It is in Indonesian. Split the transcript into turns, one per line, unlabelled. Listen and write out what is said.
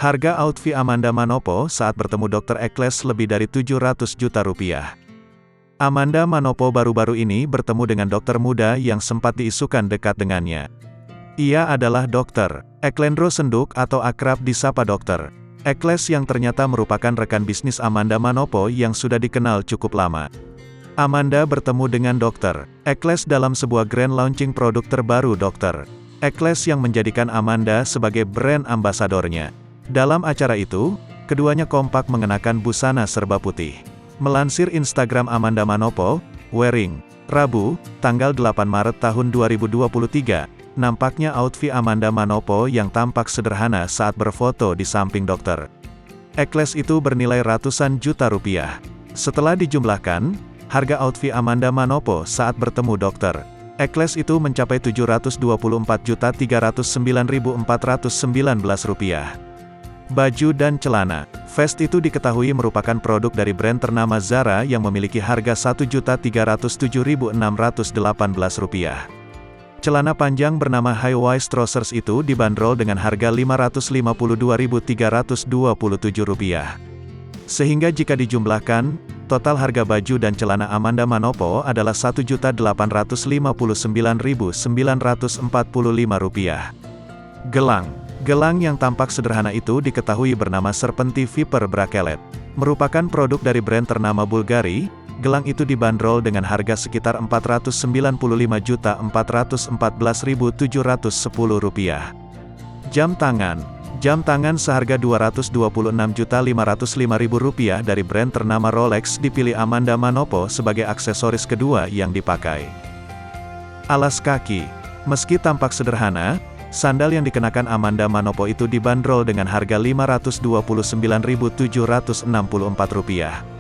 Harga outfit Amanda Manopo saat bertemu Dr. Ekles lebih dari 700 juta rupiah. Amanda Manopo baru-baru ini bertemu dengan dokter muda yang sempat diisukan dekat dengannya. Ia adalah Dr. Eklendro Senduk atau akrab disapa Dr. Ekles yang ternyata merupakan rekan bisnis Amanda Manopo yang sudah dikenal cukup lama. Amanda bertemu dengan Dr. Ekles dalam sebuah grand launching produk terbaru Dr. Ekles yang menjadikan Amanda sebagai brand ambasadornya. Dalam acara itu, keduanya kompak mengenakan busana serba putih. Melansir Instagram Amanda Manopo, wearing, Rabu, tanggal 8 Maret tahun 2023, nampaknya outfit Amanda Manopo yang tampak sederhana saat berfoto di samping Dr. Ekles itu bernilai ratusan juta rupiah. Setelah dijumlahkan, harga outfit Amanda Manopo saat bertemu Dr. Ekles itu mencapai Rp724.309.419. Baju dan celana, vest itu diketahui merupakan produk dari brand ternama Zara yang memiliki harga Rp1.307.618. Celana panjang bernama high waist trousers itu dibanderol dengan harga Rp552.327. Sehingga jika dijumlahkan, total harga baju dan celana Amanda Manopo adalah Rp1.859.945. Gelang yang tampak sederhana itu diketahui bernama Serpenti Viper Bracelet. Merupakan produk dari brand ternama Bulgari, gelang itu dibanderol dengan harga sekitar Rp495.414.710. Jam tangan seharga Rp226.505.000 dari brand ternama Rolex dipilih Amanda Manopo sebagai aksesoris kedua yang dipakai. Alas kaki, meski tampak sederhana, sandal yang dikenakan Amanda Manopo itu dibanderol dengan harga Rp529.764.